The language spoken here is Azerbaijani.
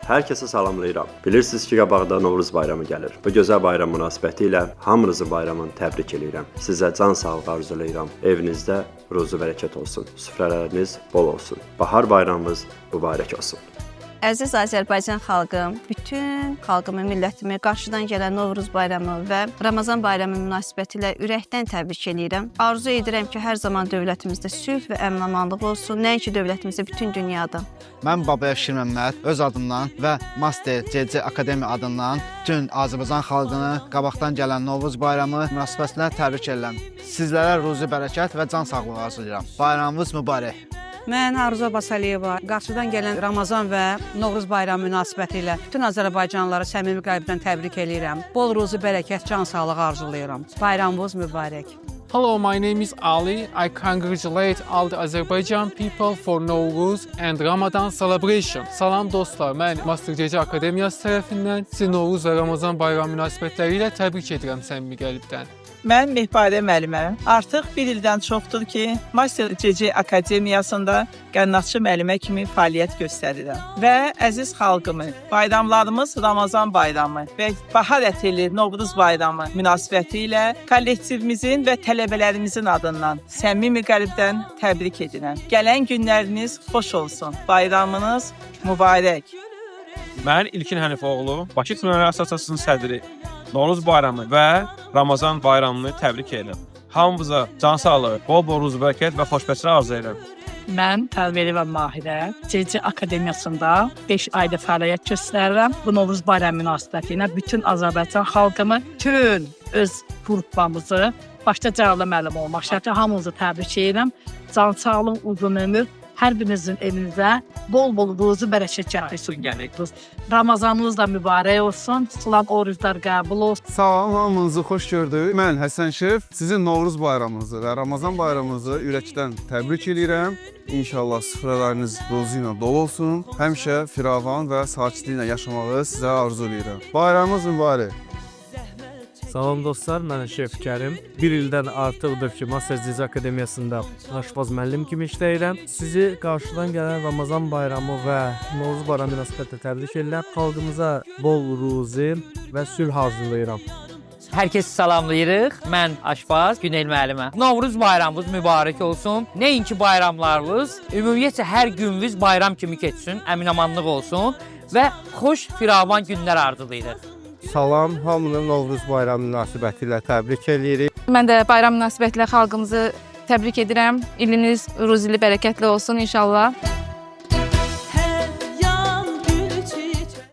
Hər kəsə salamlayıram. Bilirsiniz ki, qabaqda Novruz bayramı gəlir. Bu gözəl bayram münasibətilə hamınızın bayramını təbrik edirəm. Sizə can sağlığı arzulayıram. Evinizdə ruzi bərəkət olsun. Süfrələriniz bol olsun. Bahar bayramımız mübarək olsun. Əziz Azərbaycan xalqım, bütün xalqımı, millətimi qarşıdan gələn Novruz bayramı və Ramazan bayramı münasibətilə ürəkdən təbrik edirəm. Arzu edirəm ki, hər zaman dövlətimizdə sülh və əmin-amanlıq olsun, nəinki dövlətimizdə, bütün dünyada. Mən Babaya Şir Məmməd öz adımdan və Master CC Akademiya adından bütün Azərbaycan xalqını qabaqdan gələn Novruz bayramı münasibətilə təbrik edirəm. Sizlərə ruzi bərəkət və can sağlığı arzulayıram. Bayramınız mübarək. Mən Arzu Abasaliyeva, qarşıdan gələn Ramazan və Novruz bayramı münasibətilə bütün Azərbaycanlıları səmimi qəlbdən təbrik edirəm. Bol ruzi bərəkət, can sağlığı arzulayıram. Bayramınız mübarək. Hello, my name is Ali. I congratulate all the Azerbaijan people for Novruz and Ramadan celebration. Salam dostlar, mən Master CC Akademiyası tərəfindən sizi Novruz və Ramazan bayramı münasibətləri ilə təbrik edirəm səmimi qəlbdən. Mən Mehpadə müəllimə. Artıq bir ildən çoxdur ki, Master CC Akademiyasında qənnatçı müəllimə kimi fəaliyyət göstərirəm. Və əziz xalqımı, bayramlarımız Ramazan bayramı və bahar ətili Novruz bayramı münasibəti ilə kollektivimizin və tələbələrimizin adından səmimi qəlbdən təbrik edirəm. Gələn günləriniz xoş olsun. Bayramınız mübarək. Mən İlkin Hənifoğlu, Bakı Tünəli Assosiasiyasının sədri. Novruz bayramı və Ramazan bayramını təbrik edirəm. Hamımıza can sağlığı, bol-bol ruzi bərəkət və xoşbəxtlik arzu edirəm. Mən Pərveli Mahirə, CC Akademiyasında 5 ayda fəaliyyət göstərirəm. Bu Novruz bayramı münasibəti ilə bütün Azərbaycan xalqımı, bütün öz qruplarımızı, başda Cəlal müəllim olmaq şərti hamınızı təbrik edirəm. Can sağlıq, uzun ömür, hər birinizin evinizə bol-bol ruzi bərəkət gətirsin. Ramazanınız da mübarək olsun, tutulan oruclar qəbul olsun. Salam, hamınızı xoş gördük. Mən Həsən Şef, sizin Novruz bayramınızı və Ramazan bayramınızı ürəkdən təbrik edirəm. İnşallah süfrələriniz ruzi ilə dolu olsun. Həmişə firavan və sakitliklə yaşamağı sizə arzulayıram. Bayramınız mübarək. Salam dostlar, mən Şef Kərim. Bir ildən artıqdır ki, Master CC Akademiyasında aşpaz müəllim kimi işləyirəm. Sizi qarşıdan gələn Ramazan bayramı və Novruz bayramı münasibətilə təbrik edirəm. Xalqımıza bol ruzi və sülh arzulayıram. Hər kəsi salamlayırıq. Mən aşpaz Günel müəllimə. Novruz bayramınız mübarək olsun. Nəinki bayramlarınız, ümumiyyətlə hər gününüz bayram kimi keçsin, əmin-amanlıq olsun və xoş firavan günlər arzulayırıq. Salam, hamını Novruz bayramı münasibəti ilə təbrik edirik. Mən də bayram münasibətilə xalqımızı təbrik edirəm. İliniz ruzili, bərəkətli olsun inşallah.